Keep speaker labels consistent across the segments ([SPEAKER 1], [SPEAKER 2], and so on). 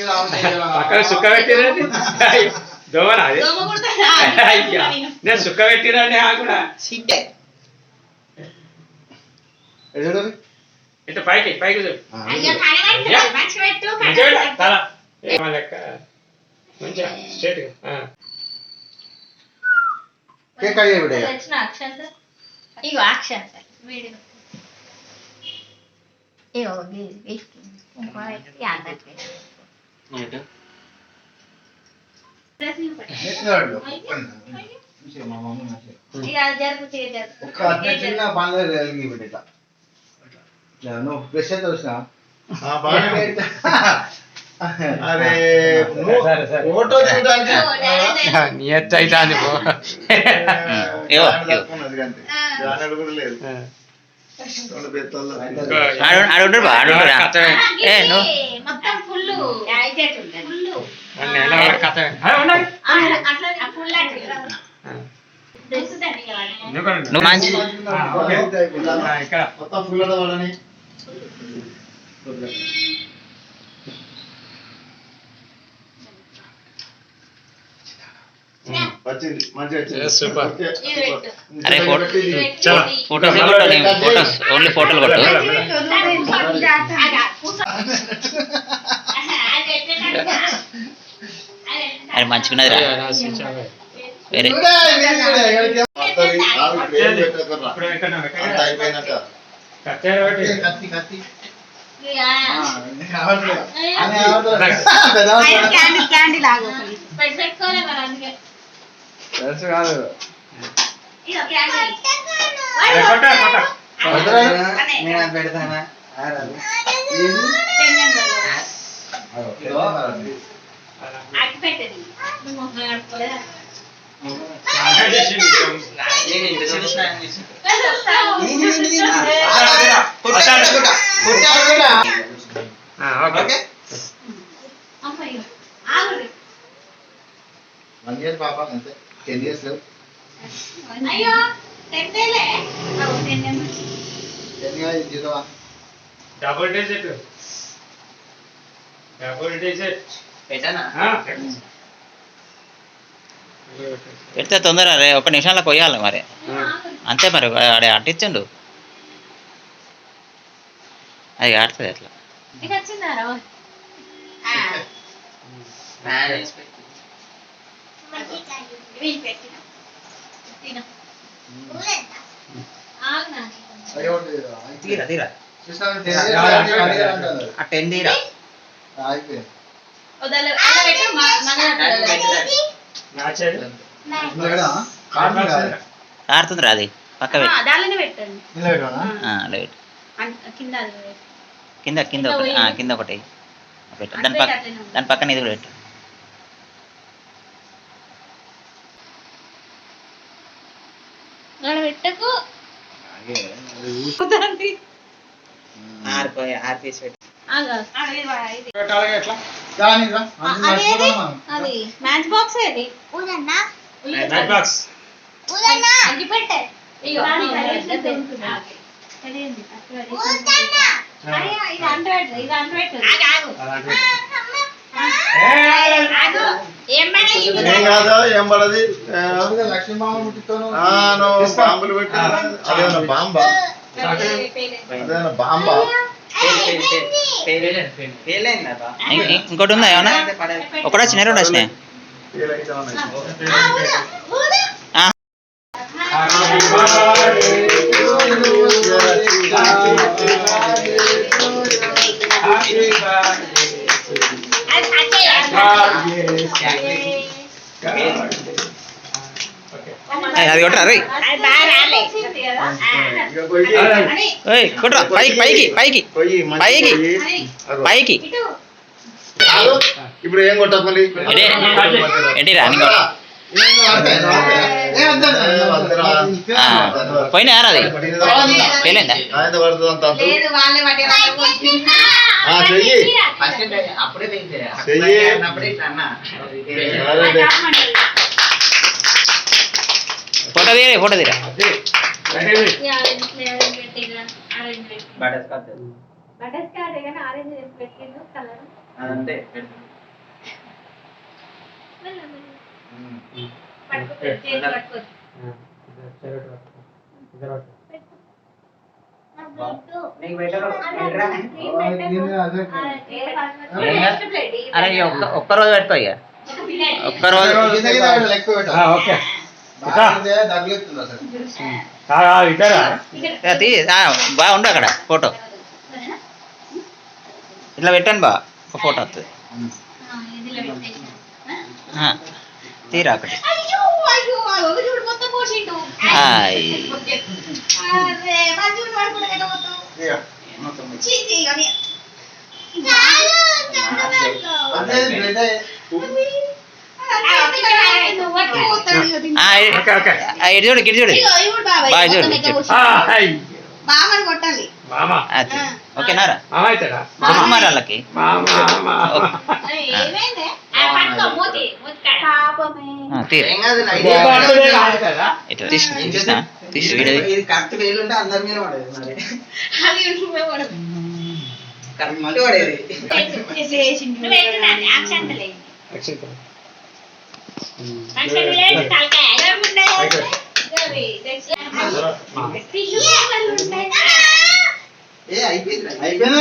[SPEAKER 1] పక్కన సుక్క పెట్టిరండి దోమరా అది నేను సుక్క పెట్టిరండి కూడా ఇట్లా పైకి పైకి లెక్క మంచిగా స్ట్రేట్
[SPEAKER 2] చిన్న పనులు కలిగి పెట్టా నువ్వు ఫ్రెష్ అయితే వచ్చినా అరే ఫోటో చూడడానికి
[SPEAKER 1] నియత్ అవుతుంది
[SPEAKER 2] మొత్తం ఫుల్ వాళ్ళని వచ్చింది మంచిగా
[SPEAKER 1] సూపర్
[SPEAKER 3] అరే ఫోటోస్ ఓన్లీ ఫోటోలు కొట్టు అరే మంచిగున్నది రా వేరే
[SPEAKER 2] అయిపోయినాక తెలుసు కాదు నేను పెడతానా వన్ ఇయర్ పాప అంతే 10 years
[SPEAKER 4] అయ్యో 10
[SPEAKER 1] డబుల్ డిజిట్
[SPEAKER 3] పెట్టానా పెడితే తొందర రే ఒక నిమిషంలో కొయ్యాలి మరి అంతే మరి ఆడే అంటించండు అది ఆడుతుంది ఎట్లా తీరా తీరా ఆ 10 తీరా ఆడుతుందిరా అది పక్క కింద కింద ఒకటి కింద ఒకటి పెట్టు దాని పక్కన ఇది కూడా పెట్టు
[SPEAKER 4] పెట్టకు
[SPEAKER 3] ఆర్పీస్ పెట్టు
[SPEAKER 4] అది మ్యాచ్ బాక్స్ అది అగ్గిపెట్టే ఇది 100
[SPEAKER 2] ఏం పడది లక్ష్మీబాబు బాంబులు పెట్టి అదేమన్నా బాంబా అదేమన్నా బాంబా
[SPEAKER 3] ఇంకోటి ఉందా ఏమన్నా ఒకటి వచ్చినాయి 2 వచ్చినాయి అది కొట్టరా రే కొట్టరా పైకి పైకి పైకి పైకి పైకి
[SPEAKER 2] ఇప్పుడు ఏం కొట్టా మళ్ళీ
[SPEAKER 3] ఏంటి రాని పోయినా అది పేలేందా ఫోటో తీరా ఫోటో తీరా
[SPEAKER 4] బటర్ స్కాచ్ ఆరెంజ్ పెట్టిండు కలర్
[SPEAKER 3] అదంతే అరే ఒక్కరోజు పెట్టుకో ఇక ఒక్కరోజు
[SPEAKER 1] ఓకే
[SPEAKER 3] బాగుండు అక్కడ ఫోటో ఇట్లా పెట్టండి బా ఒక ఫోటో వస్తుంది తీరా ఒకటి ఇటు చూడు ఇటు చూడు బాగా చూడు
[SPEAKER 4] బామని కొట్టాలి
[SPEAKER 3] ఓకేనారా
[SPEAKER 1] మామ అవుతాడా
[SPEAKER 3] మరి వాళ్ళకి ఇట్లా తీసి వీడియో
[SPEAKER 2] కరెక్ట్ వేలు ఉంటే అందరి మీద పడేది మరి కరెక్ట్ మళ్ళీ పడేది అయిపోయిందా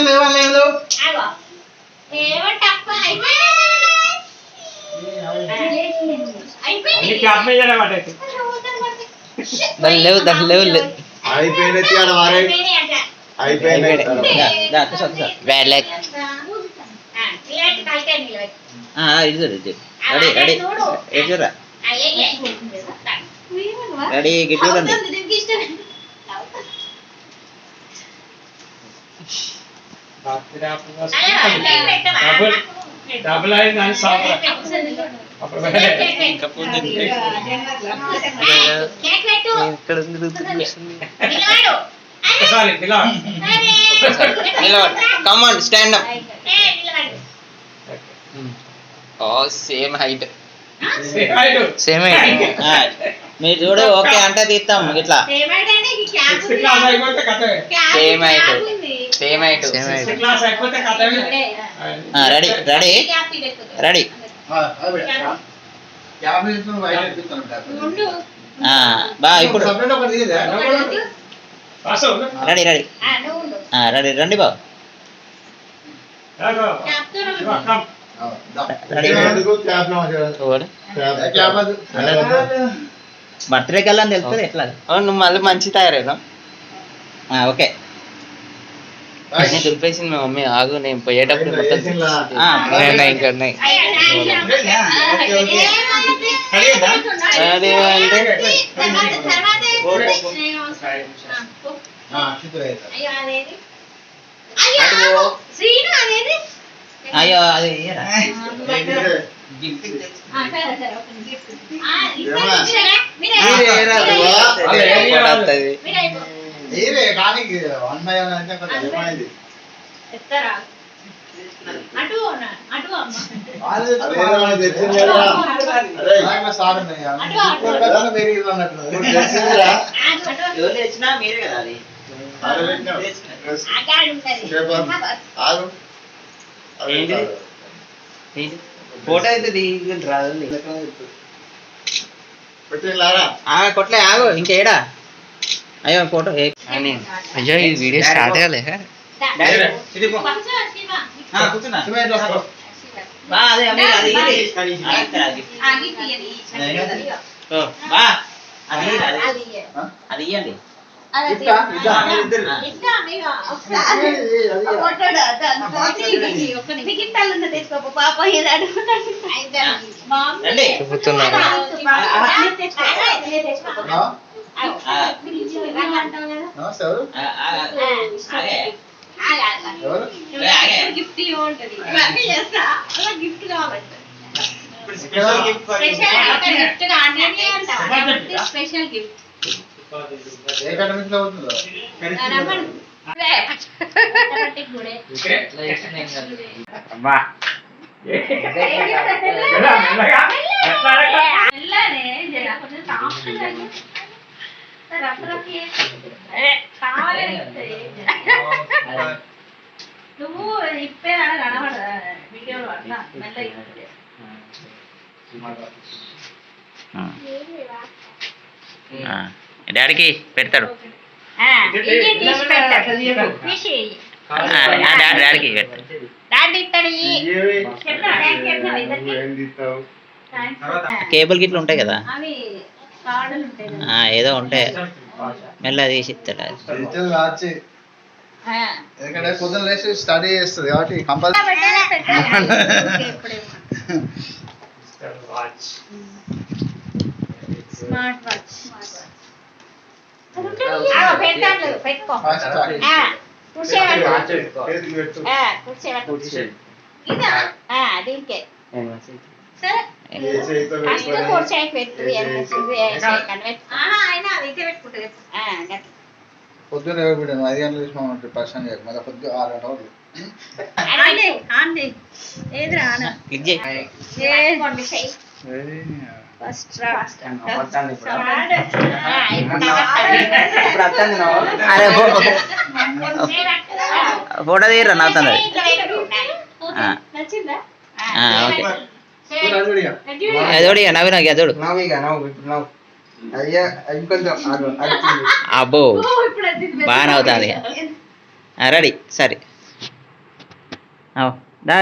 [SPEAKER 2] లేవా లేవు
[SPEAKER 3] లేవు లేవు
[SPEAKER 2] అయిపోయినది ఆడ వారే అయిపోయింది
[SPEAKER 3] ఇది చూడు ఇది రెడీ రెడీ ఇది చూడరా రెడీ గిట్ చూడండి
[SPEAKER 1] డబుల్ అయింది అని
[SPEAKER 3] come on stand up same height same height మీరు చూడు ఓకే అంటే తీస్తాం ఇట్లా same height same height ready ready ready బా ఇప్పుడు రెడీ రెడీ రెడీ రండి బాబు బర్త్డేకి వెళ్ళని తెలుస్తుంది ఎట్లా నువ్వు మళ్ళీ మంచి తయారైనా ఓకే దులిపేసింది మా మమ్మీ ఆగు నేను పోయేటప్పుడు మొత్తం ఇంకా ఉన్నాయి అయ్యో అది మీరే కదా అది ఫోటో అయితే రాదు కొట్లే ఆగు ఇంకేడా అయ్యో ఫోటో అయ్యో ఈ వీడియో స్టార్ట్ అయ్యాలి అది ఇవ్వండి
[SPEAKER 4] గిఫ్ట్ ఇవ్వండి గిఫ్ట్ కాబట్టి స్పెషల్ గిఫ్ట్ నువ్వు ఇప్పేదా కనబడదా వీడియోలో అట్లా మెల్లగా
[SPEAKER 3] డాడీకి పెడతాడు డాడీకి పెడతాడు కేబుల్ గిట్లు ఉంటాయి కదా ఏదో ఉంటాయి మెల్ల తీసి ఇస్తాడు
[SPEAKER 2] వాచ్ ఎందుకంటే పొద్దున లేచి స్టడీ చేస్తుంది కాబట్టి కంపల్సరీ
[SPEAKER 4] స్మార్ట్ వాచ్ పెట్టుకో దీనికే సరే ఫస్ట్ కూర్చోకి పెట్టు అయినా ఇదే పెట్టుకుంటుంది
[SPEAKER 2] పొద్దున్న ఎవరు పెట్టాను 5 గంటలు చూసినామంటే పర్సన్ చేయకు మళ్ళీ పొద్దు 6 గంటలు
[SPEAKER 3] క్లిక్ చేయి
[SPEAKER 4] ఫస్ట్
[SPEAKER 3] అరే ఫోటో తీయరా నవ్వుతుంది
[SPEAKER 4] నచ్చిందా
[SPEAKER 3] ఓకే అదోడి నవ్వి నాకు అదోడు
[SPEAKER 2] అయ్యా ఇంకొంచెం
[SPEAKER 3] అబ్బో బాగా నవ్వుతుంది రెడీ సరే దా